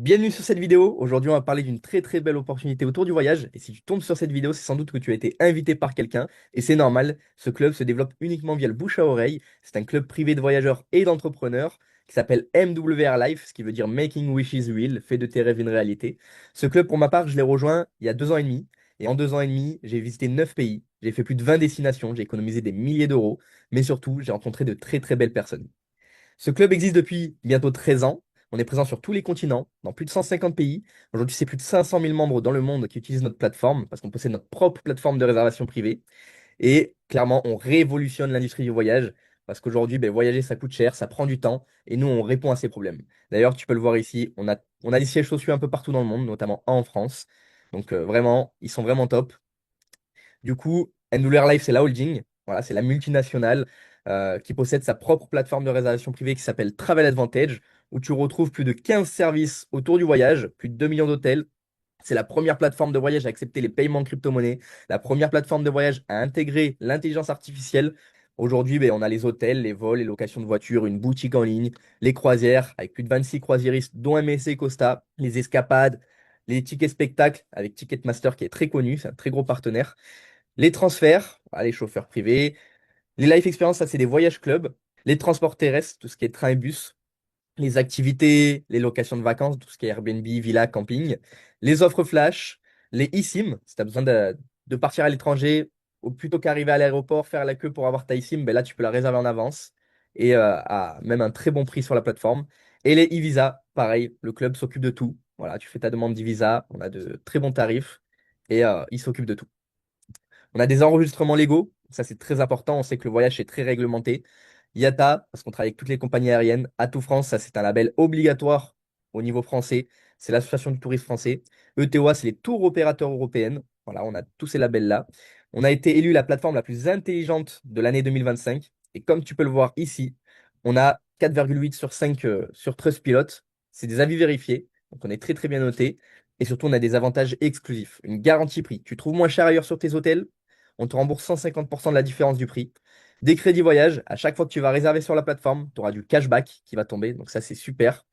Bienvenue sur cette vidéo. Aujourd'hui, on va parler d'une très très belle opportunité autour du voyage. Et si tu tombes sur cette vidéo, c'est sans doute que tu as été invité par quelqu'un. Et c'est normal, ce club se développe uniquement via le bouche à oreille. C'est un club privé de voyageurs et d'entrepreneurs qui s'appelle MWR Life, ce qui veut dire Making Wishes Real, fait de tes rêves une réalité. Ce club, pour ma part, je l'ai rejoint il y a 2 ans et demi. Et en 2 ans et demi, j'ai visité 9 pays. J'ai fait plus de 20 destinations. J'ai économisé des milliers d'euros. Mais surtout, j'ai rencontré de très très belles personnes. Ce club existe depuis bientôt 13 ans. On est présent sur tous les continents, dans plus de 150 pays. Aujourd'hui, c'est plus de 500 000 membres dans le monde qui utilisent notre plateforme parce qu'on possède notre propre plateforme de réservation privée. Et clairement, on révolutionne l'industrie du voyage parce qu'aujourd'hui, voyager, ça coûte cher, ça prend du temps et nous, on répond à ces problèmes. D'ailleurs, tu peux le voir ici, on a des sièges sociaux un peu partout dans le monde, notamment en France. Donc vraiment, ils sont vraiment top. Du coup, Endular Life, c'est la holding, voilà, c'est la multinationale qui possède sa propre plateforme de réservation privée qui s'appelle Travel Advantage, où tu retrouves plus de 15 services autour du voyage, plus de 2 millions d'hôtels. C'est la première plateforme de voyage à accepter les paiements en crypto-monnaie, la première plateforme de voyage à intégrer l'intelligence artificielle. Aujourd'hui, on a les hôtels, les vols, les locations de voitures, une boutique en ligne, les croisières avec plus de 26 croisiéristes, dont MSC Costa, les escapades, les tickets spectacles avec Ticketmaster qui est très connu, c'est un très gros partenaire. Les transferts, voilà, les chauffeurs privés. Les life experience, ça, c'est des voyages clubs. Les transports terrestres, tout ce qui est train et bus. Les activités, les locations de vacances, tout ce qui est Airbnb, villa, camping. Les offres flash. Les eSIM, si tu as besoin de partir à l'étranger, ou plutôt qu'arriver à l'aéroport, faire la queue pour avoir ta eSIM, là, tu peux la réserver en avance et à même un très bon prix sur la plateforme. Et les e-visa, pareil, le club s'occupe de tout. Voilà, tu fais ta demande d'e-visa, on a de très bons tarifs et il s'occupe de tout. On a des enregistrements légaux, ça c'est très important, on sait que le voyage est très réglementé. IATA, parce qu'on travaille avec toutes les compagnies aériennes. Atout France, ça c'est un label obligatoire au niveau français, c'est l'Association du tourisme français. ETOA, c'est les tours opérateurs européennes. Voilà, on a tous ces labels-là. On a été élu la plateforme la plus intelligente de l'année 2025. Et comme tu peux le voir ici, on a 4,8 sur 5 sur Trustpilot. C'est des avis vérifiés, donc on est très très bien noté. Et surtout, on a des avantages exclusifs. Une garantie prix. Tu trouves moins cher ailleurs sur tes hôtels, on te rembourse 150% de la différence du prix. Des crédits voyage, à chaque fois que tu vas réserver sur la plateforme, tu auras du cashback qui va tomber, donc ça c'est super.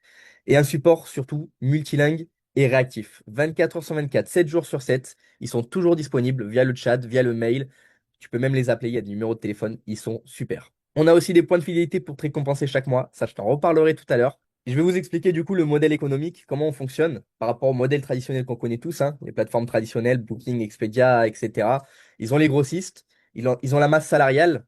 Et un support surtout multilingue et réactif. 24 heures sur 24, 7 jours sur 7, ils sont toujours disponibles via le chat, via le mail. Tu peux même les appeler, il y a des numéros de téléphone, ils sont super. On a aussi des points de fidélité pour te récompenser chaque mois, ça je t'en reparlerai tout à l'heure. Je vais vous expliquer du coup le modèle économique, comment on fonctionne par rapport au modèle traditionnel qu'on connaît tous, hein, les plateformes traditionnelles, Booking, Expedia, etc. Ils ont les grossistes, ils ont la masse salariale,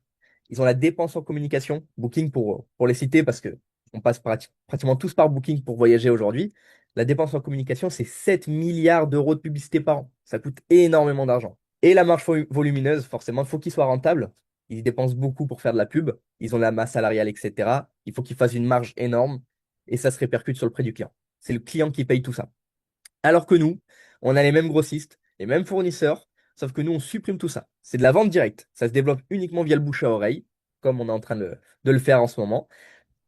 ils ont la dépense en communication, Booking pour les citer parce que on passe pratiquement tous par Booking pour voyager aujourd'hui. La dépense en communication, c'est 7 milliards d'euros de publicité par an. Ça coûte énormément d'argent. Et la marge volumineuse, forcément, il faut qu'ils soient rentables. Ils dépensent beaucoup pour faire de la pub. Ils ont la masse salariale, etc. Il faut qu'ils fassent une marge énorme et ça se répercute sur le prix du client. C'est le client qui paye tout ça. Alors que nous, on a les mêmes grossistes, les mêmes fournisseurs, sauf que nous, on supprime tout ça. C'est de la vente directe. Ça se développe uniquement via le bouche à oreille, comme on est en train de le faire en ce moment.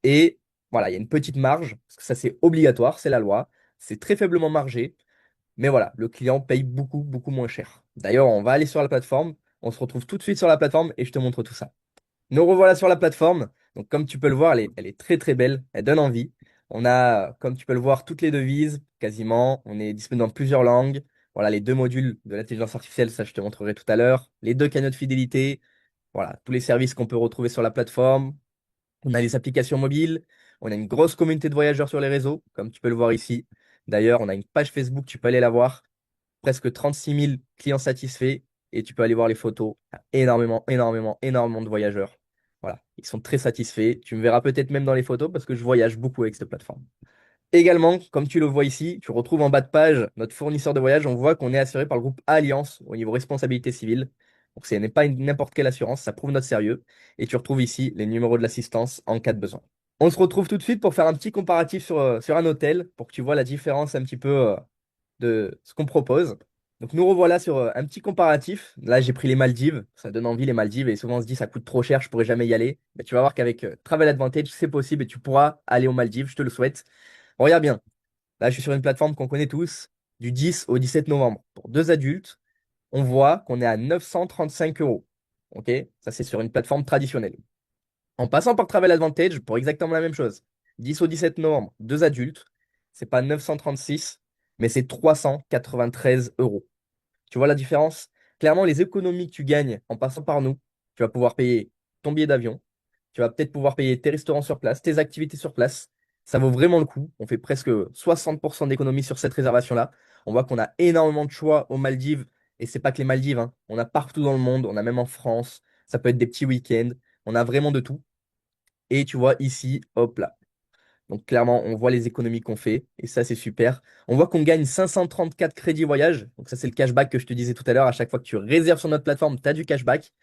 Et voilà, il y a une petite marge, parce que ça, c'est obligatoire, c'est la loi. C'est très faiblement margé, mais voilà, le client paye beaucoup, beaucoup moins cher. D'ailleurs, on va aller sur la plateforme, on se retrouve tout de suite sur la plateforme et je te montre tout ça. Nous revoilà sur la plateforme. Donc, comme tu peux le voir, elle est très très belle. Elle donne envie. On a, comme tu peux le voir, toutes les devises, quasiment. On est disponible dans plusieurs langues. Voilà, les deux modules de l'intelligence artificielle, ça je te montrerai tout à l'heure. Les deux canaux de fidélité. Voilà, tous les services qu'on peut retrouver sur la plateforme. On a les applications mobiles. On a une grosse communauté de voyageurs sur les réseaux, comme tu peux le voir ici. D'ailleurs, on a une page Facebook, tu peux aller la voir. Presque 36 000 clients satisfaits. Et tu peux aller voir les photos. Il y a énormément, énormément, énormément de voyageurs. Voilà, ils sont très satisfaits. Tu me verras peut-être même dans les photos parce que je voyage beaucoup avec cette plateforme. Également, comme tu le vois ici, tu retrouves en bas de page notre fournisseur de voyage. On voit qu'on est assuré par le groupe Alliance au niveau responsabilité civile. Donc, ce n'est pas n'importe quelle assurance, ça prouve notre sérieux. Et tu retrouves ici les numéros de l'assistance en cas de besoin. On se retrouve tout de suite pour faire un petit comparatif sur un hôtel pour que tu vois la différence un petit peu de ce qu'on propose. Donc nous revoilà sur un petit comparatif. Là, j'ai pris les Maldives. Ça donne envie les Maldives et souvent on se dit ça coûte trop cher, je pourrais jamais y aller. Mais tu vas voir qu'avec Travel Advantage, c'est possible et tu pourras aller aux Maldives, je te le souhaite. Regarde bien. Là, je suis sur une plateforme qu'on connaît tous, du 10 au 17 novembre. Pour deux adultes, on voit qu'on est à 935 euros. OK? Ça, c'est sur une plateforme traditionnelle. En passant par Travel Advantage, pour exactement la même chose. 10 au 17 novembre, deux adultes. C'est pas 936, mais c'est 393 euros. Tu vois la différence? Clairement, les économies que tu gagnes en passant par nous, tu vas pouvoir payer ton billet d'avion, tu vas peut-être pouvoir payer tes restaurants sur place, tes activités sur place. Ça vaut vraiment le coup. On fait presque 60% d'économies sur cette réservation-là. On voit qu'on a énormément de choix aux Maldives. Et c'est pas que les Maldives, hein. On a partout dans le monde. On a même en France. Ça peut être des petits week-ends. On a vraiment de tout. Et tu vois ici, hop là. Donc clairement, on voit les économies qu'on fait et ça, c'est super. On voit qu'on gagne 534 crédits voyage. Donc ça, c'est le cashback que je te disais tout à l'heure. À chaque fois que tu réserves sur notre plateforme, tu as du cashback.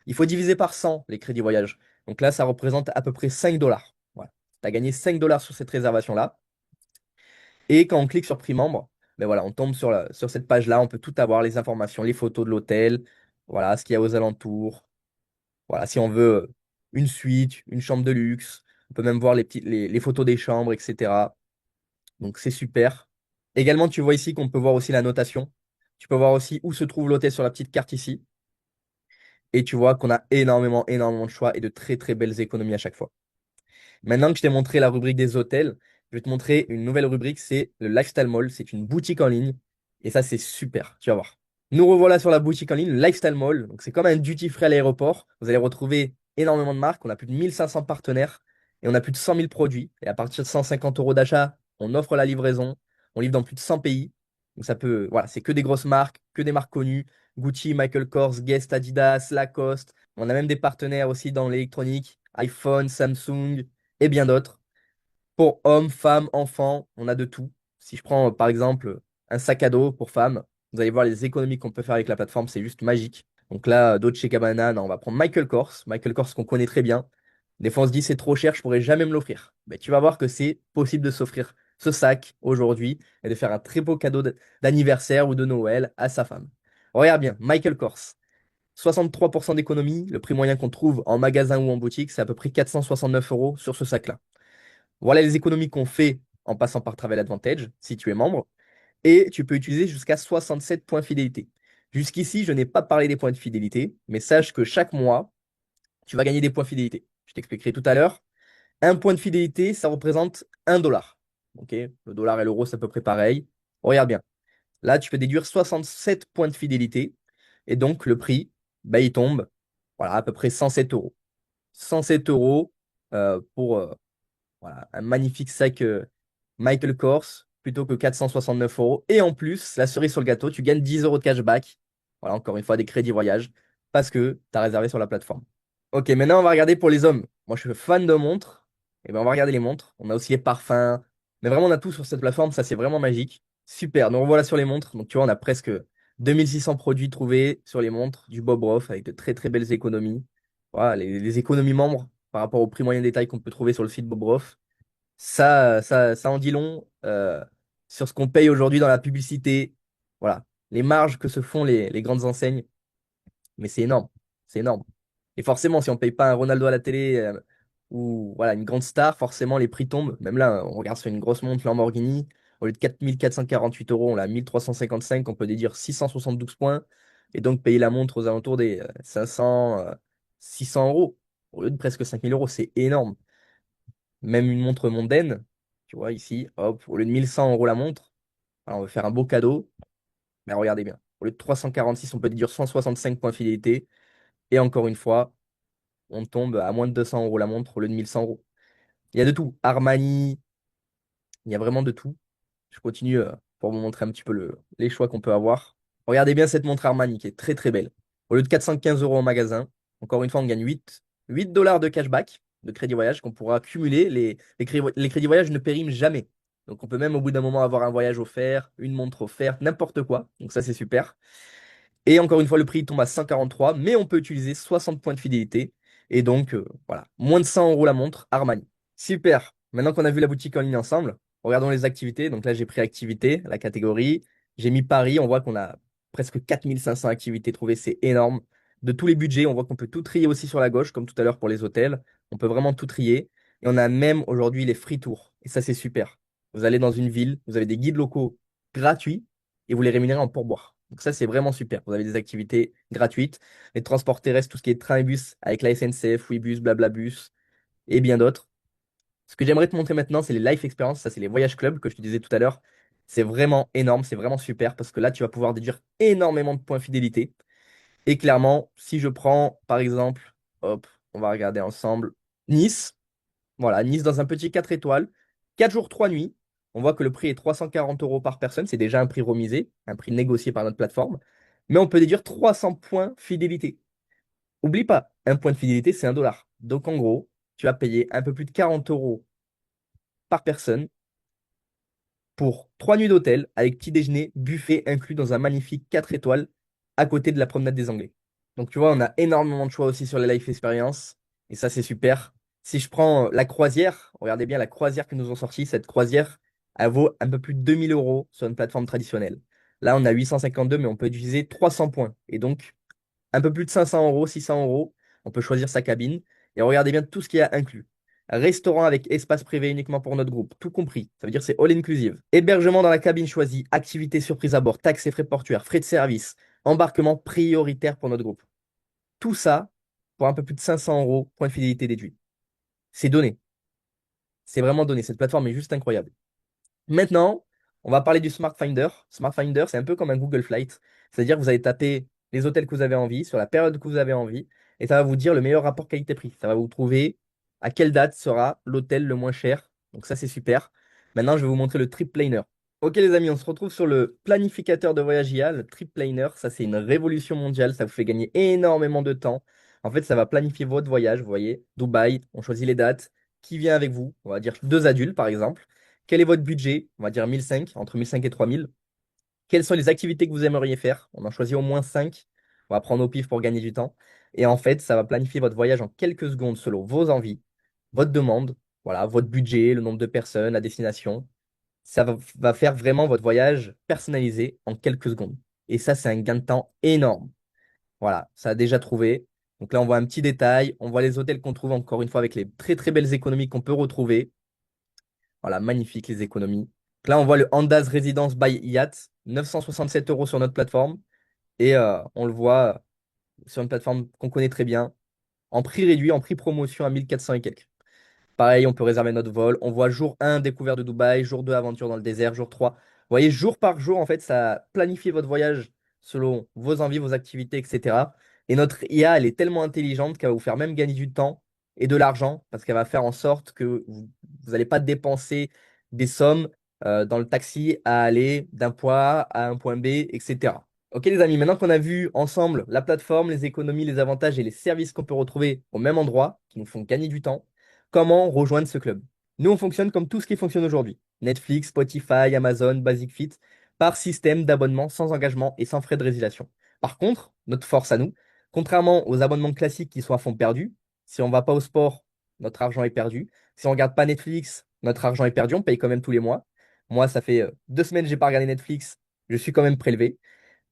Il faut diviser par 100 les crédits voyage. Donc là, ça représente à peu près 5 dollars. Voilà. Tu as gagné 5 dollars sur cette réservation-là. Et quand on clique sur prix membre, ben voilà, on tombe sur cette page-là. On peut tout avoir, les informations, les photos de l'hôtel, voilà, ce qu'il y a aux alentours. Voilà, si on veut une suite, une chambre de luxe, on peut même voir les photos des chambres, etc. Donc c'est super. Également, tu vois ici qu'on peut voir aussi la notation. Tu peux voir aussi où se trouve l'hôtel sur la petite carte ici. Et tu vois qu'on a énormément, énormément de choix et de très, très belles économies à chaque fois. Maintenant que je t'ai montré la rubrique des hôtels, je vais te montrer une nouvelle rubrique, c'est le Lifestyle Mall. C'est une boutique en ligne. Et ça, c'est super. Tu vas voir. Nous revoilà sur la boutique en ligne, le Lifestyle Mall. Donc, c'est comme un duty free à l'aéroport. Vous allez retrouver énormément de marques. On a plus de 1500 partenaires et on a plus de 100 000 produits. Et à partir de 150 euros d'achat, on offre la livraison. On livre dans plus de 100 pays. Donc, ça peut, voilà, c'est que des grosses marques, que des marques connues. Gucci, Michael Kors, Guess, Adidas, Lacoste. On a même des partenaires aussi dans l'électronique, iPhone, Samsung et bien d'autres. Pour hommes, femmes, enfants, on a de tout. Si je prends par exemple un sac à dos pour femmes, vous allez voir les économies qu'on peut faire avec la plateforme, c'est juste magique. Donc là, Dolce Gabbana, non, on va prendre Michael Kors. Michael Kors qu'on connaît très bien. Des fois, on se dit c'est trop cher, je pourrais jamais me l'offrir. Mais tu vas voir que c'est possible de s'offrir ce sac aujourd'hui et de faire un très beau cadeau d'anniversaire ou de Noël à sa femme. Regarde bien, Michael Kors. 63% d'économie, le prix moyen qu'on trouve en magasin ou en boutique, c'est à peu près 469 euros sur ce sac-là. Voilà les économies qu'on fait en passant par Travel Advantage, si tu es membre. Et tu peux utiliser jusqu'à 67 points fidélité. Jusqu'ici, je n'ai pas parlé des points de fidélité, mais sache que chaque mois, tu vas gagner des points fidélité. Je t'expliquerai tout à l'heure. Un point de fidélité, ça représente 1 dollar. Ok, le dollar et l'euro, c'est à peu près pareil. Regarde bien. Là, tu peux déduire 67 points de fidélité. Et donc, le prix, bah, il tombe voilà, à peu près 107 euros. 107 euros pour voilà, un magnifique sac Michael Kors plutôt que 469 euros. Et en plus, la cerise sur le gâteau, tu gagnes 10 euros de cashback. Voilà, encore une fois, des crédits voyage parce que tu as réservé sur la plateforme. Ok, maintenant, on va regarder pour les hommes. Moi, je suis fan de montres. Et ben, on va regarder les montres. On a aussi les parfums. Mais vraiment, on a tout sur cette plateforme. Ça, c'est vraiment magique. Super. Donc, voilà sur les montres. Donc, tu vois, on a presque 2600 produits trouvés sur les montres du Bob Ross avec de très, très belles économies. Voilà, les économies membres par rapport au prix moyen détail qu'on peut trouver sur le site Bob Ross. Ça en dit long sur ce qu'on paye aujourd'hui dans la publicité. Voilà, les marges que se font les grandes enseignes. Mais c'est énorme. C'est énorme. Et forcément, si on ne paye pas un Ronaldo à la télé ou voilà, une grande star, forcément, les prix tombent. Même là, on regarde sur une grosse montre Lamborghini. Au lieu de 4 448 euros, on l'a à 1355. On peut déduire 672 points. Et donc, payer la montre aux alentours des 500, 600 euros. Au lieu de presque 5000 euros, c'est énorme. Même une montre mondaine, tu vois, ici, hop, au lieu de 1100 euros la montre, alors on veut faire un beau cadeau, mais regardez bien. Au lieu de 346, on peut déduire 165 points fidélité. Et encore une fois, on tombe à moins de 200 euros la montre au lieu de 1100 euros. Il y a de tout. Armani, il y a vraiment de tout. Je continue pour vous montrer un petit peu les choix qu'on peut avoir. Regardez bien cette montre Armani qui est très très belle. Au lieu de 415 euros en magasin, encore une fois, on gagne 8 dollars de cashback, de crédit voyage qu'on pourra cumuler. Les crédits voyage ne périment jamais. Donc on peut même au bout d'un moment avoir un voyage offert, une montre offerte, n'importe quoi. Donc ça c'est super. Et encore une fois, le prix il tombe à 143, mais on peut utiliser 60 points de fidélité. Et donc voilà, moins de 100 euros la montre Armani. Super. Maintenant qu'on a vu la boutique en ligne ensemble, regardons les activités. Donc là, j'ai pris activité, la catégorie. J'ai mis Paris. On voit qu'on a presque 4500 activités trouvées. C'est énorme. De tous les budgets, on voit qu'on peut tout trier aussi sur la gauche, comme tout à l'heure pour les hôtels. On peut vraiment tout trier. Et on a même aujourd'hui les free tours. Et ça, c'est super. Vous allez dans une ville, vous avez des guides locaux gratuits et vous les rémunérez en pourboire. Donc ça, c'est vraiment super. Vous avez des activités gratuites. Les transports terrestres, tout ce qui est train et bus avec la SNCF, Ouibus, Blablabus et bien d'autres. Ce que j'aimerais te montrer maintenant, c'est les life experience. Ça, c'est les voyages club que je te disais tout à l'heure. C'est vraiment énorme, c'est vraiment super parce que là, tu vas pouvoir déduire énormément de points fidélité. Et clairement, si je prends, par exemple, hop, on va regarder ensemble, Nice. Voilà, Nice dans un petit 4 étoiles, 4 jours, 3 nuits. On voit que le prix est 340 euros par personne. C'est déjà un prix remisé, un prix négocié par notre plateforme. Mais on peut déduire 300 points fidélité. Oublie pas, un point de fidélité, c'est 1 dollar. Donc en gros, tu vas payer un peu plus de 40 euros par personne pour 3 nuits d'hôtel avec petit déjeuner, buffet inclus dans un magnifique 4 étoiles à côté de la promenade des Anglais. Donc tu vois, on a énormément de choix aussi sur les life experience et ça c'est super. Si je prends la croisière, regardez bien la croisière que nous ont sorti, cette croisière, elle vaut un peu plus de 2000 euros sur une plateforme traditionnelle. Là, on a 852, mais on peut utiliser 300 points. Et donc, un peu plus de 500 euros, 600 euros. On peut choisir sa cabine. Et regardez bien tout ce qu'il y a inclus. Restaurant avec espace privé uniquement pour notre groupe, tout compris. Ça veut dire c'est all inclusive. Hébergement dans la cabine choisie, activités surprise à bord, taxes et frais portuaires, frais de service, embarquement prioritaire pour notre groupe. Tout ça pour un peu plus de 500 euros, point de fidélité déduit. C'est donné. C'est vraiment donné. Cette plateforme est juste incroyable. Maintenant, on va parler du Smart Finder. Smart Finder, c'est un peu comme un Google Flight. C'est-à-dire que vous allez taper les hôtels que vous avez envie, sur la période que vous avez envie, et ça va vous dire le meilleur rapport qualité-prix. Ça va vous trouver à quelle date sera l'hôtel le moins cher. Donc ça, c'est super. Maintenant, je vais vous montrer le Trip Planner. Ok les amis, on se retrouve sur le planificateur de voyage IA, le Trip Planner. Ça, c'est une révolution mondiale. Ça vous fait gagner énormément de temps. En fait, ça va planifier votre voyage. Vous voyez, Dubaï, on choisit les dates. Qui vient avec vous? On va dire 2 adultes, par exemple. Quel est votre budget? On va dire 1005, entre 1005 et 3000. Quelles sont les activités que vous aimeriez faire? On en choisit au moins 5. On va prendre au pif pour gagner du temps. Et en fait, ça va planifier votre voyage en quelques secondes selon vos envies, votre demande, voilà, votre budget, le nombre de personnes, la destination. Ça va faire vraiment votre voyage personnalisé en quelques secondes. Et ça, c'est un gain de temps énorme. Voilà, ça a déjà trouvé. Donc là, on voit un petit détail. On voit les hôtels qu'on trouve encore une fois avec les très très belles économies qu'on peut retrouver. Voilà, magnifique les économies. Donc là, on voit le Andaz Residence by Yacht, 967 euros sur notre plateforme. Et on le voit sur une plateforme qu'on connaît très bien, en prix réduit, en prix promotion à 1400 et quelques. Pareil, on peut réserver notre vol. On voit jour 1, découverte de Dubaï, jour 2, aventure dans le désert, jour 3. Vous voyez, jour par jour, en fait, ça planifie votre voyage selon vos envies, vos activités, etc. Et notre IA, elle est tellement intelligente qu'elle va vous faire même gagner du temps et de l'argent parce qu'elle va faire en sorte que vous n'allez pas dépenser des sommes dans le taxi à aller d'un point A à un point B, etc. Ok les amis, maintenant qu'on a vu ensemble la plateforme, les économies, les avantages et les services qu'on peut retrouver au même endroit, qui nous font gagner du temps, comment rejoindre ce club? Nous, on fonctionne comme tout ce qui fonctionne aujourd'hui. Netflix, Spotify, Amazon, Basic Fit, par système d'abonnement sans engagement et sans frais de résiliation. Par contre, notre force à nous, contrairement aux abonnements classiques qui sont à fond perdus, si on ne va pas au sport, notre argent est perdu. Si on ne regarde pas Netflix, notre argent est perdu, on paye quand même tous les mois. Moi, ça fait 2 semaines que je n'ai pas regardé Netflix, je suis quand même prélevé.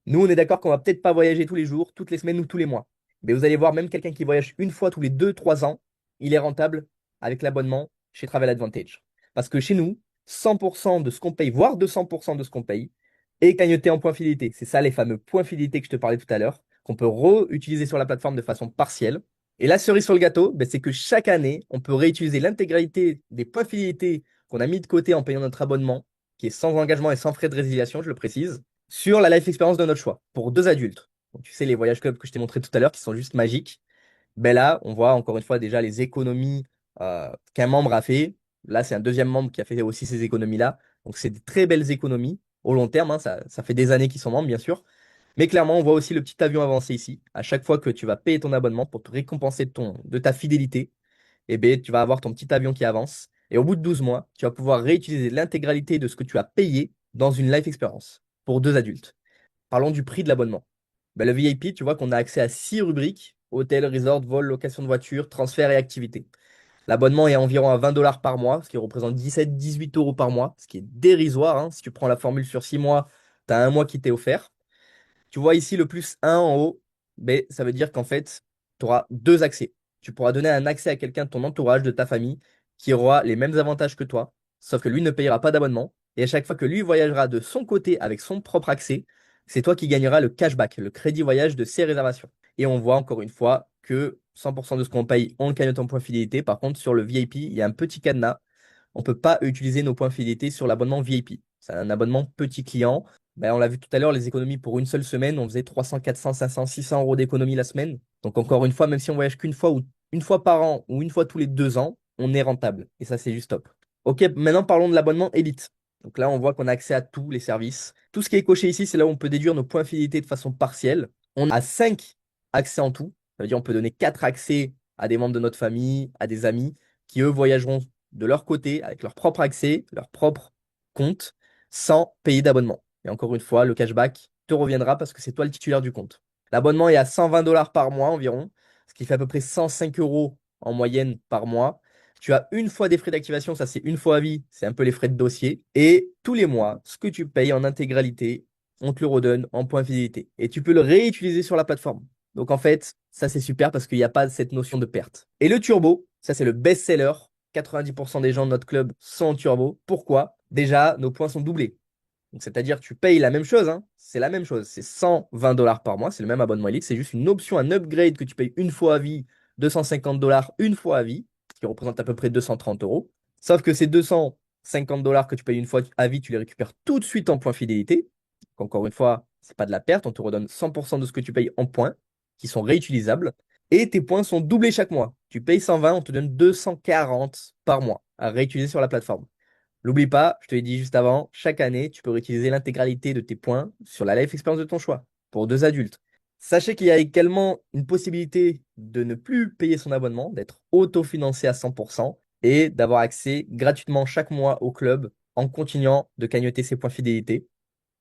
Nous, on est d'accord qu'on va peut-être pas voyager tous les jours, toutes les semaines ou tous les mois. Mais vous allez voir, même quelqu'un qui voyage une fois tous les 2, 3 ans, il est rentable avec l'abonnement chez Travel Advantage. Parce que chez nous, 100% de ce qu'on paye, voire 200% de ce qu'on paye, est cagnoté en points fidélité. C'est ça les fameux points fidélité que je te parlais tout à l'heure, qu'on peut réutiliser sur la plateforme de façon partielle. Et la cerise sur le gâteau, ben, c'est que chaque année, on peut réutiliser l'intégralité des points fidélité qu'on a mis de côté en payant notre abonnement, qui est sans engagement et sans frais de résiliation, je le précise, sur la life experience de notre choix, pour 2 adultes. Donc, tu sais, les voyages club que je t'ai montré tout à l'heure, qui sont juste magiques. Ben là, on voit encore une fois déjà les économies qu'un membre a fait. Là, c'est un deuxième membre qui a fait aussi ces économies-là. Donc, c'est des très belles économies au long terme, hein. Ça fait des années qu'ils sont membres, bien sûr. Mais clairement, on voit aussi le petit avion avancé ici. À chaque fois que tu vas payer ton abonnement pour te récompenser de ta fidélité, eh ben, tu vas avoir ton petit avion qui avance. Et au bout de 12 mois, tu vas pouvoir réutiliser l'intégralité de ce que tu as payé dans une life experience pour 2 adultes. Parlons du prix de l'abonnement. Ben, le VIP, tu vois qu'on a accès à 6 rubriques, hôtel, resort, vol, location de voiture, transfert et activité. L'abonnement est environ à 20 dollars par mois, ce qui représente 17-18 euros par mois, ce qui est dérisoire, hein. Si tu prends la formule sur 6 mois, tu as un mois qui t'est offert. Tu vois ici le plus 1 en haut, ben, ça veut dire qu'en fait, tu auras 2 accès. Tu pourras donner un accès à quelqu'un de ton entourage, de ta famille, qui aura les mêmes avantages que toi, sauf que lui ne payera pas d'abonnement. Et à chaque fois que lui voyagera de son côté avec son propre accès, c'est toi qui gagneras le cashback, le crédit voyage de ses réservations. Et on voit encore une fois que 100% de ce qu'on paye, on le cagnotte en points fidélité. Par contre, sur le VIP, il y a un petit cadenas. On ne peut pas utiliser nos points fidélité sur l'abonnement VIP. C'est un abonnement petit client. Ben, on l'a vu tout à l'heure, les économies pour une seule semaine, on faisait 300, 400, 500, 600 euros d'économie la semaine. Donc encore une fois, même si on voyage qu'une fois ou une fois par an ou une fois tous les 2 ans, on est rentable. Et ça, c'est juste top. Ok, maintenant parlons de l'abonnement Elite. Donc là, on voit qu'on a accès à tous les services. Tout ce qui est coché ici, c'est là où on peut déduire nos points fidélité de façon partielle. On a 5 accès en tout. Ça veut dire on peut donner 4 accès à des membres de notre famille, à des amis, qui eux voyageront de leur côté, avec leur propre accès, leur propre compte, sans payer d'abonnement. Et encore une fois, le cashback te reviendra parce que c'est toi le titulaire du compte. L'abonnement est à 120 dollars par mois environ, ce qui fait à peu près 105 euros en moyenne par mois. Tu as une fois des frais d'activation, ça c'est une fois à vie, c'est un peu les frais de dossier. Et tous les mois, ce que tu payes en intégralité, on te le redonne en points fidélité. Et tu peux le réutiliser sur la plateforme. Donc en fait, ça c'est super parce qu'il n'y a pas cette notion de perte. Et le turbo, ça c'est le best-seller. 90% des gens de notre club sont en turbo. Pourquoi? Déjà, nos points sont doublés. Donc, c'est-à-dire que tu payes la même chose, hein. C'est la même chose. C'est 120 dollars par mois. C'est le même abonnement Elite. C'est juste une option, un upgrade que tu payes une fois à vie, 250 dollars une fois à vie, ce qui représente à peu près 230 euros. Sauf que ces 250 dollars que tu payes une fois à vie, tu les récupères tout de suite en points fidélité. Donc, encore une fois, c'est pas de la perte. On te redonne 100% de ce que tu payes en points qui sont réutilisables. Et tes points sont doublés chaque mois. Tu payes 120, on te donne 240 par mois à réutiliser sur la plateforme. N'oublie pas, je te l'ai dit juste avant, chaque année, tu peux réutiliser l'intégralité de tes points sur la life experience de ton choix pour 2 adultes. Sachez qu'il y a également une possibilité de ne plus payer son abonnement, d'être autofinancé à 100% et d'avoir accès gratuitement chaque mois au club en continuant de cagnotter ses points fidélité.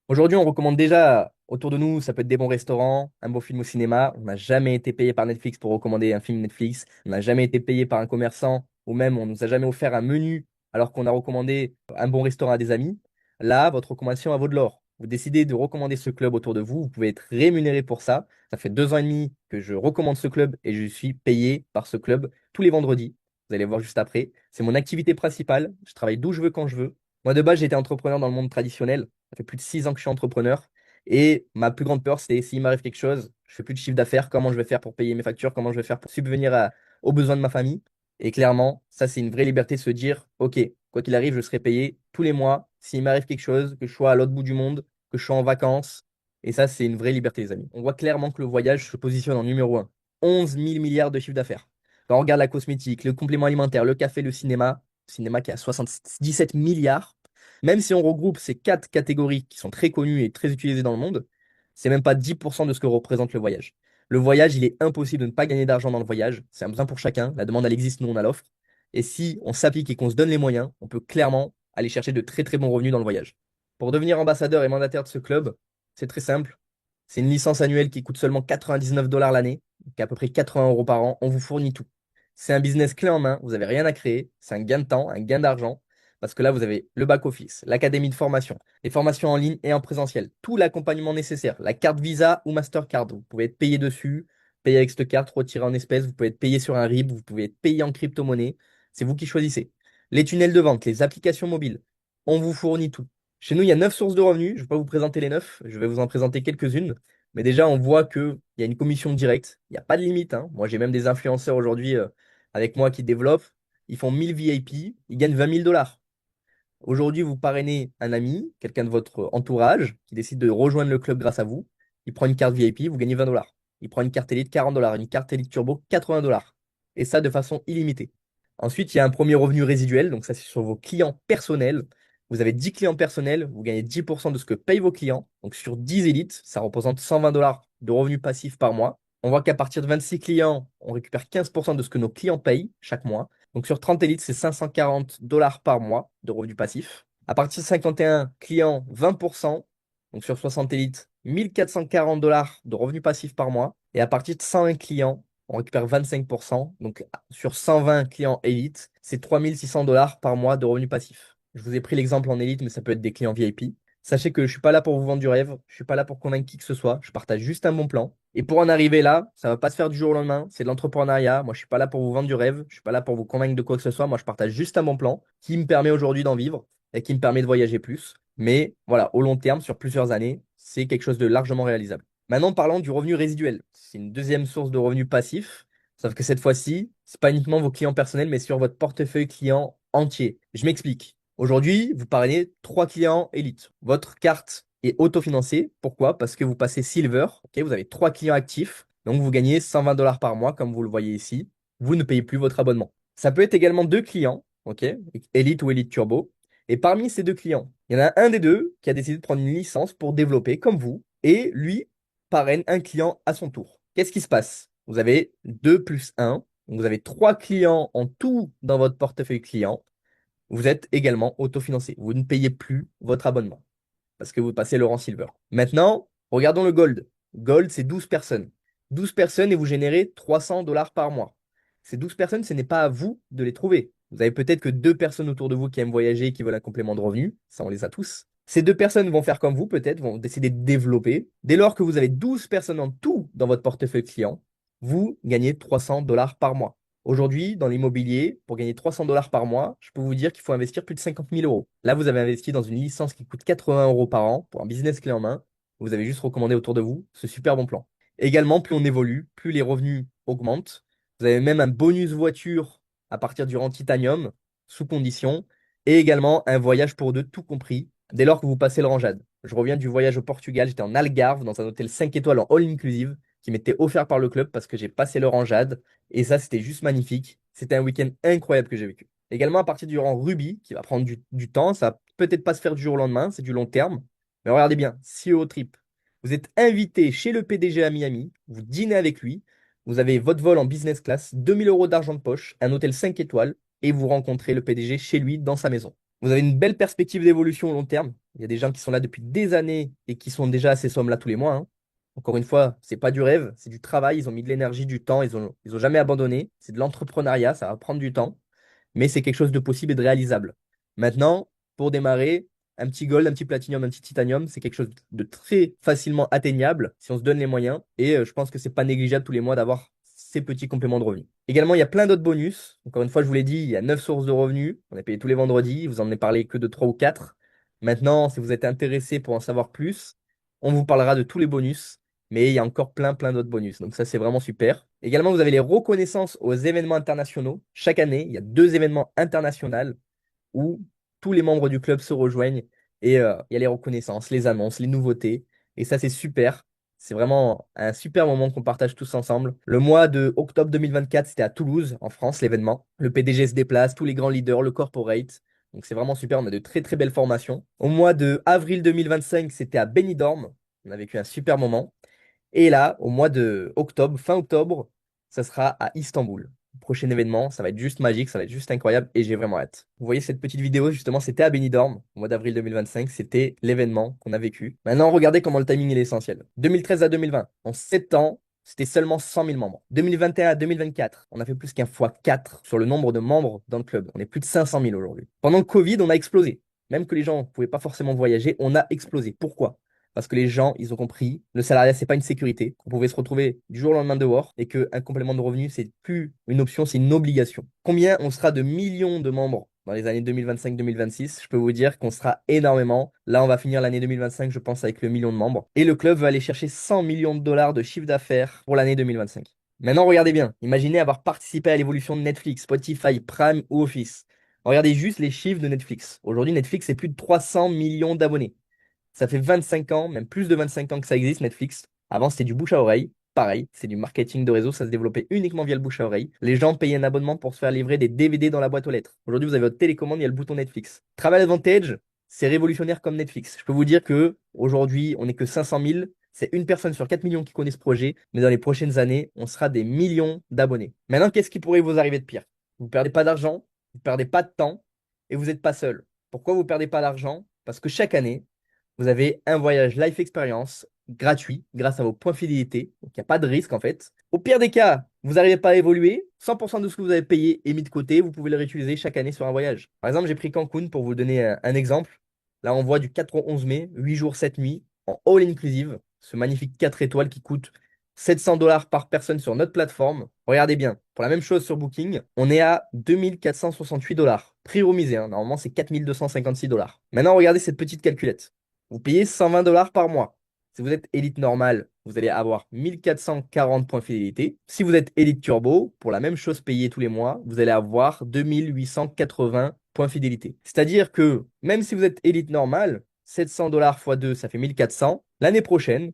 Aujourd'hui, on recommande déjà autour de nous, ça peut être des bons restaurants, un beau film au cinéma. On n'a jamais été payé par Netflix pour recommander un film Netflix. On n'a jamais été payé par un commerçant ou même on nous a jamais offert un menu alors qu'on a recommandé un bon restaurant à des amis. Là, votre recommandation, elle vaut de l'or. Vous décidez de recommander ce club autour de vous, vous pouvez être rémunéré pour ça. Ça fait 2 ans et demi que je recommande ce club et je suis payé par ce club tous les vendredis. Vous allez voir juste après. C'est mon activité principale. Je travaille d'où je veux, quand je veux. Moi, de base, j'étais entrepreneur dans le monde traditionnel. Ça fait plus de 6 ans que je suis entrepreneur. Et ma plus grande peur, c'est s'il m'arrive quelque chose, je fais plus de chiffre d'affaires, comment je vais faire pour payer mes factures, comment je vais faire pour subvenir aux besoins de ma famille. Et clairement, ça, c'est une vraie liberté de se dire, OK, quoi qu'il arrive, je serai payé tous les mois. S'il m'arrive quelque chose, que je sois à l'autre bout du monde, que je sois en vacances. Et ça, c'est une vraie liberté, les amis. On voit clairement que le voyage se positionne en numéro un. 11 000 milliards de chiffre d'affaires. Quand on regarde la cosmétique, le complément alimentaire, le café, le cinéma qui a 77 milliards. Même si on regroupe ces 4 catégories qui sont très connues et très utilisées dans le monde, c'est même pas 10% de ce que représente le voyage. Le voyage, il est impossible de ne pas gagner d'argent dans le voyage. C'est un besoin pour chacun. La demande, elle existe, nous, on a l'offre. Et si on s'applique et qu'on se donne les moyens, on peut clairement aller chercher de très très bons revenus dans le voyage. Pour devenir ambassadeur et mandataire de ce club, c'est très simple. C'est une licence annuelle qui coûte seulement 99 dollars l'année, donc à peu près 80 euros par an. On vous fournit tout. C'est un business clé en main. Vous n'avez rien à créer. C'est un gain de temps, un gain d'argent. Parce que là, vous avez le back-office, l'académie de formation, les formations en ligne et en présentiel, tout l'accompagnement nécessaire, la carte Visa ou Mastercard. Vous pouvez être payé dessus, payer avec cette carte, retirer en espèces, vous pouvez être payé sur un RIB, vous pouvez être payé en crypto-monnaie. C'est vous qui choisissez. Les tunnels de vente, les applications mobiles, on vous fournit tout. Chez nous, il y a 9 sources de revenus. Je ne vais pas vous présenter les 9, je vais vous en présenter quelques-unes. Mais déjà, on voit qu'il y a une commission directe. Il n'y a pas de limite, hein. Moi, j'ai même des influenceurs aujourd'hui avec moi qui développent. Ils font 1000 VIP, ils gagnent 20 000 dollars. Aujourd'hui, vous parrainez un ami, quelqu'un de votre entourage, qui décide de rejoindre le club grâce à vous. Il prend une carte VIP, vous gagnez 20 dollars. Il prend une carte Elite, 40 dollars. Une carte Elite Turbo, 80 dollars. Et ça de façon illimitée. Ensuite, il y a un premier revenu résiduel. Donc, ça, c'est sur vos clients personnels. Vous avez 10 clients personnels, vous gagnez 10% de ce que payent vos clients. Donc, sur 10 élites, ça représente 120 dollars de revenus passifs par mois. On voit qu'à partir de 26 clients, on récupère 15% de ce que nos clients payent chaque mois. Donc sur 30 élites, c'est 540 dollars par mois de revenus passifs. À partir de 51 clients, 20%. Donc sur 60 élites, 1440 dollars de revenus passifs par mois. Et à partir de 120 clients, on récupère 25%. Donc sur 120 clients élites, c'est 3600 dollars par mois de revenus passifs. Je vous ai pris l'exemple en élite, mais ça peut être des clients VIP. Sachez que je ne suis pas là pour vous vendre du rêve, je ne suis pas là pour convaincre qui que ce soit, je partage juste un bon plan. Et pour en arriver là, ça ne va pas se faire du jour au lendemain, c'est de l'entrepreneuriat. Moi, je ne suis pas là pour vous vendre du rêve, je ne suis pas là pour vous convaincre de quoi que ce soit. Moi, je partage juste un bon plan qui me permet aujourd'hui d'en vivre et qui me permet de voyager plus. Mais voilà, au long terme, sur plusieurs années, c'est quelque chose de largement réalisable. Maintenant, parlons du revenu résiduel. C'est une deuxième source de revenus passifs, sauf que cette fois-ci, c'est pas uniquement vos clients personnels, mais sur votre portefeuille client entier. Je m'explique. Aujourd'hui, vous parrainez 3 clients Elite. Votre carte est autofinancée. Pourquoi? Parce que vous passez Silver. Ok, vous avez 3 clients actifs. Donc, vous gagnez 120 dollars par mois, comme vous le voyez ici. Vous ne payez plus votre abonnement. Ça peut être également 2 clients, ok, Elite ou Elite Turbo. Et parmi ces 2 clients, il y en a un des deux qui a décidé de prendre une licence pour développer comme vous. Et lui parraine un client à son tour. Qu'est-ce qui se passe? Vous avez 2 plus 1. Donc vous avez 3 clients en tout dans votre portefeuille client. Vous êtes également autofinancé. Vous ne payez plus votre abonnement parce que vous passez le rang Silver. Maintenant, regardons le Gold. Gold, c'est 12 personnes. 12 personnes et vous générez 300 dollars par mois. Ces 12 personnes, ce n'est pas à vous de les trouver. Vous avez peut-être que 2 personnes autour de vous qui aiment voyager et qui veulent un complément de revenu. Ça, on les a tous. Ces 2 personnes vont faire comme vous, peut-être, vont décider de développer. Dès lors que vous avez 12 personnes en tout dans votre portefeuille client, vous gagnez 300 dollars par mois. Aujourd'hui, dans l'immobilier, pour gagner 300 dollars par mois, je peux vous dire qu'il faut investir plus de 50 000 euros. Là, vous avez investi dans une licence qui coûte 80 euros par an pour un business clé en main. Vous avez juste recommandé autour de vous ce super bon plan. Également, plus on évolue, plus les revenus augmentent. Vous avez même un bonus voiture à partir du rang Titanium, sous condition, et également un voyage pour deux, tout compris, dès lors que vous passez le rang Jade. Je reviens du voyage au Portugal, j'étais en Algarve, dans un hôtel 5 étoiles en all inclusive, qui m'était offert par le club parce que j'ai passé le rang Jade. Et ça, c'était juste magnifique. C'était un week-end incroyable que j'ai vécu. Également, à partir du rang Ruby, qui va prendre du temps, ça va peut-être pas se faire du jour au lendemain, c'est du long terme. Mais regardez bien, CEO Trip, vous êtes invité chez le PDG à Miami, vous dînez avec lui, vous avez votre vol en business class, 2000 euros d'argent de poche, un hôtel 5 étoiles, et vous rencontrez le PDG chez lui, dans sa maison. Vous avez une belle perspective d'évolution au long terme. Il y a des gens qui sont là depuis des années et qui sont déjà à ces sommes-là tous les mois, hein. Encore une fois, c'est pas du rêve, c'est du travail. Ils ont mis de l'énergie, du temps, ils ont jamais abandonné. C'est de l'entrepreneuriat, ça va prendre du temps, mais c'est quelque chose de possible et de réalisable. Maintenant, pour démarrer, un petit gold, un petit platinum, un petit titanium, c'est quelque chose de très facilement atteignable si on se donne les moyens. Et je pense que c'est pas négligeable tous les mois d'avoir ces petits compléments de revenus. Également, il y a plein d'autres bonus. Encore une fois, je vous l'ai dit, il y a 9 sources de revenus. On est payé tous les vendredis. Vous en ai parlé que de 3 ou 4. Maintenant, si vous êtes intéressé pour en savoir plus, on vous parlera de tous les bonus. Mais il y a encore plein d'autres bonus. Donc ça, c'est vraiment super. Également, vous avez les reconnaissances aux événements internationaux. Chaque année, il y a 2 événements internationaux où tous les membres du club se rejoignent et il y a les reconnaissances, les annonces, les nouveautés. Et ça, c'est super. C'est vraiment un super moment qu'on partage tous ensemble. Le mois de octobre 2024, c'était à Toulouse, en France, l'événement. Le PDG se déplace, tous les grands leaders, le corporate. Donc c'est vraiment super, on a de très très belles formations. Au mois de avril 2025, c'était à Benidorm. On a vécu un super moment. Et là, au mois de octobre, fin octobre, ça sera à Istanbul. Prochain événement, ça va être juste magique, ça va être juste incroyable et j'ai vraiment hâte. Vous voyez cette petite vidéo, justement, c'était à Benidorm, au mois d'avril 2025, c'était l'événement qu'on a vécu. Maintenant, regardez comment le timing est essentiel. 2013 à 2020, en 7 ans, c'était seulement 100 000 membres. 2021 à 2024, on a fait plus qu'un fois 4 sur le nombre de membres dans le club. On est plus de 500 000 aujourd'hui. Pendant le Covid, on a explosé. Même que les gens ne pouvaient pas forcément voyager, on a explosé. Pourquoi? Parce que les gens, ils ont compris, le salariat, c'est pas une sécurité, qu'on pouvait se retrouver du jour au lendemain dehors et qu'un complément de revenu, c'est plus une option, c'est une obligation. Combien on sera de millions de membres dans les années 2025-2026? Je peux vous dire qu'on sera énormément. Là, on va finir l'année 2025, je pense, avec le million de membres. Et le club va aller chercher 100 millions de dollars de chiffre d'affaires pour l'année 2025. Maintenant, regardez bien. Imaginez avoir participé à l'évolution de Netflix, Spotify, Prime ou Office. Regardez juste les chiffres de Netflix. Aujourd'hui, Netflix, c'est plus de 300 millions d'abonnés. Ça fait 25 ans, même plus de 25 ans que ça existe, Netflix. Avant, c'était du bouche à oreille. Pareil, c'est du marketing de réseau, ça se développait uniquement via le bouche à oreille. Les gens payaient un abonnement pour se faire livrer des DVD dans la boîte aux lettres. Aujourd'hui, vous avez votre télécommande, il y a le bouton Netflix. Travel Advantage, c'est révolutionnaire comme Netflix. Je peux vous dire que aujourd'hui, on n'est que 500 000. C'est une personne sur 4 millions qui connaît ce projet, mais dans les prochaines années, on sera des millions d'abonnés. Maintenant, qu'est-ce qui pourrait vous arriver de pire? Vous ne perdez pas d'argent, vous ne perdez pas de temps et vous n'êtes pas seul. Pourquoi vous ne perdez pas d'argent? Parce que chaque année, vous avez un voyage Life Experience gratuit grâce à vos points fidélité. Donc, il n'y a pas de risque en fait. Au pire des cas, vous n'arrivez pas à évoluer. 100% de ce que vous avez payé est mis de côté. Vous pouvez le réutiliser chaque année sur un voyage. Par exemple, j'ai pris Cancun pour vous donner un exemple. Là, on voit du 4 au 11 mai, 8 jours, 7 nuits, en all inclusive. Ce magnifique 4 étoiles qui coûte 700 dollars par personne sur notre plateforme. Regardez bien, pour la même chose sur Booking, on est à 2468 dollars. Prix remisé, hein. Normalement, c'est 4256 dollars. Maintenant, regardez cette petite calculette. Vous payez 120 dollars par mois. Si vous êtes élite normale, vous allez avoir 1440 points fidélité. Si vous êtes élite turbo, pour la même chose payée tous les mois, vous allez avoir 2880 points fidélité. C'est-à-dire que même si vous êtes élite normale, 700 dollars x 2, ça fait 1400. L'année prochaine,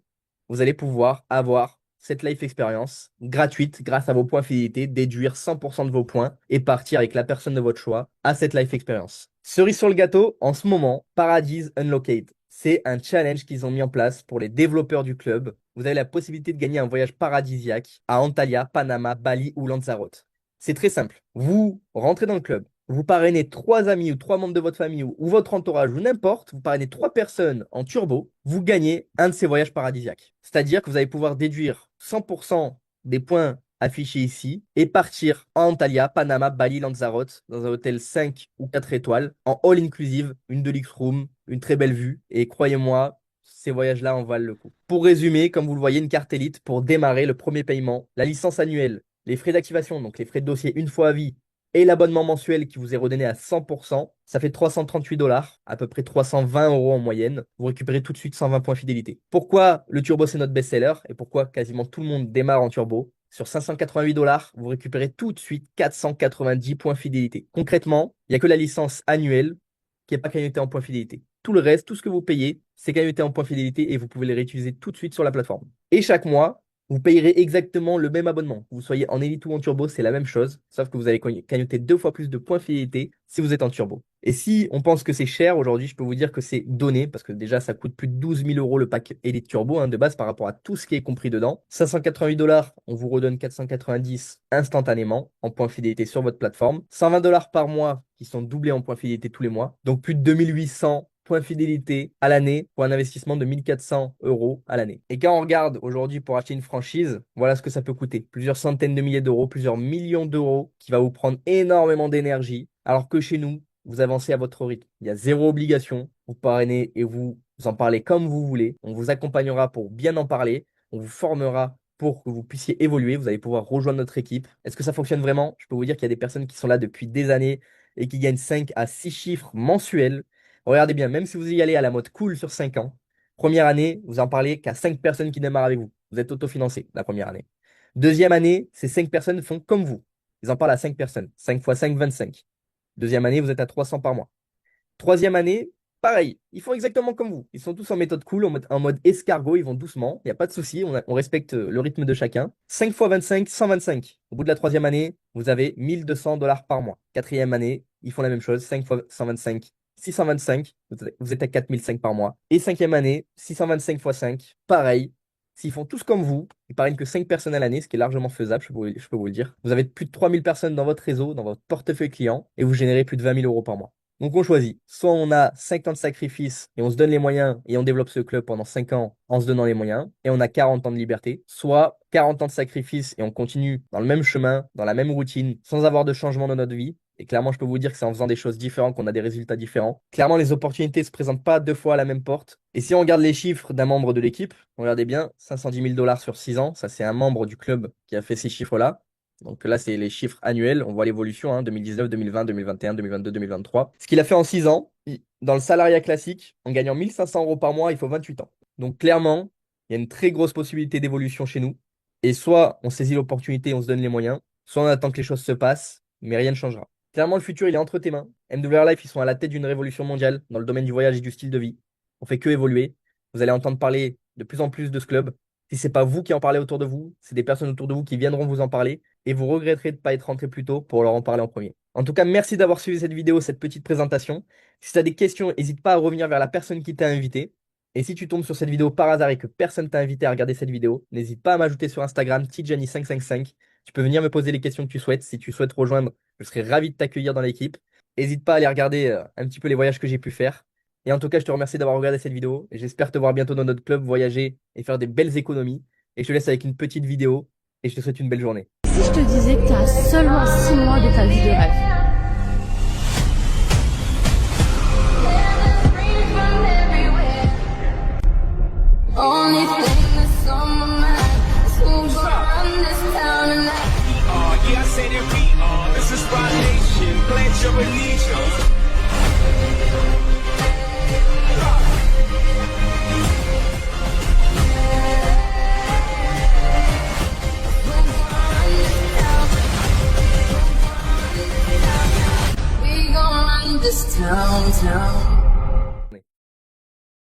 vous allez pouvoir avoir cette life expérience gratuite grâce à vos points fidélité, déduire 100% de vos points et partir avec la personne de votre choix à cette life expérience. Cerise sur le gâteau, en ce moment, Paradise Unlocked. C'est un challenge qu'ils ont mis en place pour les développeurs du club. Vous avez la possibilité de gagner un voyage paradisiaque à Antalya, Panama, Bali ou Lanzarote. C'est très simple. Vous rentrez dans le club, vous parrainez 3 amis ou 3 membres de votre famille ou votre entourage ou n'importe, vous parrainez 3 personnes en turbo, vous gagnez un de ces voyages paradisiaques. C'est-à-dire que vous allez pouvoir déduire 100% des points affichés ici et partir à Antalya, Panama, Bali, Lanzarote dans un hôtel 5 ou 4 étoiles en all inclusive, une deluxe room, une très belle vue et croyez-moi, ces voyages-là en valent le coup. Pour résumer, comme vous le voyez, une carte élite pour démarrer le premier paiement, la licence annuelle, les frais d'activation, donc les frais de dossier une fois à vie, et l'abonnement mensuel qui vous est redonné à 100%, ça fait 338 dollars, à peu près 320 € en moyenne. Vous récupérez tout de suite 120 points fidélité. Pourquoi le turbo c'est notre best-seller et pourquoi quasiment tout le monde démarre en turbo? Sur 588 dollars, vous récupérez tout de suite 490 points fidélité. Concrètement, il n'y a que la licence annuelle qui n'est pas cagnotée en points fidélité. Tout le reste, tout ce que vous payez, c'est cagnoté en points fidélité et vous pouvez les réutiliser tout de suite sur la plateforme. Et chaque mois, vous payerez exactement le même abonnement. Que vous soyez en élite ou en turbo, c'est la même chose, sauf que vous allez cagnoter 2 fois plus de points fidélité si vous êtes en turbo. Et si on pense que c'est cher aujourd'hui, je peux vous dire que c'est donné, parce que déjà ça coûte plus de 12 000 € le pack élite turbo de base par rapport à tout ce qui est compris dedans. 588 dollars, on vous redonne 490 instantanément en points fidélité sur votre plateforme. 120 dollars par mois qui sont doublés en points fidélité tous les mois. Donc plus de 2800 points fidélité à l'année pour un investissement de 1400 € à l'année. Et quand on regarde aujourd'hui pour acheter une franchise, voilà ce que ça peut coûter. Plusieurs centaines de milliers d'euros, plusieurs millions d'euros qui va vous prendre énormément d'énergie. Alors que chez nous, vous avancez à votre rythme. Il y a zéro obligation. Vous parrainez et vous en parlez comme vous voulez. On vous accompagnera pour bien en parler. On vous formera pour que vous puissiez évoluer. Vous allez pouvoir rejoindre notre équipe. Est-ce que ça fonctionne vraiment? Je peux vous dire qu'il y a des personnes qui sont là depuis des années et qui gagnent 5 à 6 chiffres mensuels. Regardez bien, même si vous y allez à la mode cool sur 5 ans, première année, vous en parlez qu'à 5 personnes qui démarrent avec vous. Vous êtes autofinancé la première année. Deuxième année, ces 5 personnes font comme vous. Ils en parlent à 5 personnes. 5 x 5, 25. Deuxième année, vous êtes à 300 par mois. Troisième année, pareil. Ils font exactement comme vous. Ils sont tous en méthode cool, en mode escargot. Ils vont doucement. Il n'y a pas de souci. On respecte le rythme de chacun. 5 x 25, 125. Au bout de la troisième année, vous avez 1200 dollars par mois. Quatrième année, ils font la même chose. 5 x 125. 625, vous êtes à 4005 par mois. Et cinquième année, 625 x 5, pareil. S'ils font tous comme vous, ils parrainent que 5 personnes à l'année, ce qui est largement faisable, je peux vous le dire. Vous avez plus de 3000 personnes dans votre réseau, dans votre portefeuille client, et vous générez plus de 20 000 € par mois. Donc on choisit. Soit on a 5 ans de sacrifice et on se donne les moyens et on développe ce club pendant 5 ans en se donnant les moyens et on a 40 ans de liberté. Soit 40 ans de sacrifice et on continue dans le même chemin, dans la même routine, sans avoir de changement dans notre vie. Et clairement, je peux vous dire que c'est en faisant des choses différentes qu'on a des résultats différents. Clairement, les opportunités ne se présentent pas 2 fois à la même porte. Et si on regarde les chiffres d'un membre de l'équipe, regardez bien, 510 000 $ sur 6 ans, ça c'est un membre du club qui a fait ces chiffres-là. Donc là, c'est les chiffres annuels. On voit l'évolution, 2019, 2020, 2021, 2022, 2023. Ce qu'il a fait en 6 ans, dans le salariat classique, en gagnant 1500 € par mois, il faut 28 ans. Donc clairement, il y a une très grosse possibilité d'évolution chez nous. Et soit on saisit l'opportunité, on se donne les moyens, soit on attend que les choses se passent, mais rien ne changera. Clairement, le futur, il est entre tes mains. MWR Life, ils sont à la tête d'une révolution mondiale dans le domaine du voyage et du style de vie. On fait que évoluer. Vous allez entendre parler de plus en plus de ce club. Si ce n'est pas vous qui en parlez autour de vous, c'est des personnes autour de vous qui viendront vous en parler et vous regretterez de ne pas être rentré plus tôt pour leur en parler en premier. En tout cas, merci d'avoir suivi cette vidéo, cette petite présentation. Si tu as des questions, n'hésite pas à revenir vers la personne qui t'a invité. Et si tu tombes sur cette vidéo par hasard et que personne t'a invité à regarder cette vidéo, n'hésite pas à m'ajouter sur Instagram, tjani555. Tu peux venir me poser les questions que tu souhaites. Si tu souhaites rejoindre, je serai ravi de t'accueillir dans l'équipe. N'hésite pas à aller regarder un petit peu les voyages que j'ai pu faire. Et en tout cas, je te remercie d'avoir regardé cette vidéo. Et j'espère te voir bientôt dans notre club, voyager et faire des belles économies. Et je te laisse avec une petite vidéo. Et je te souhaite une belle journée. Si je te disais que tu as seulement 6 mois de ta vie de rêve. Only thing that's on my mind is who's gonna run this town tonight. Yeah, I say that we are. This is Rock Nation. Pledge your allegiance.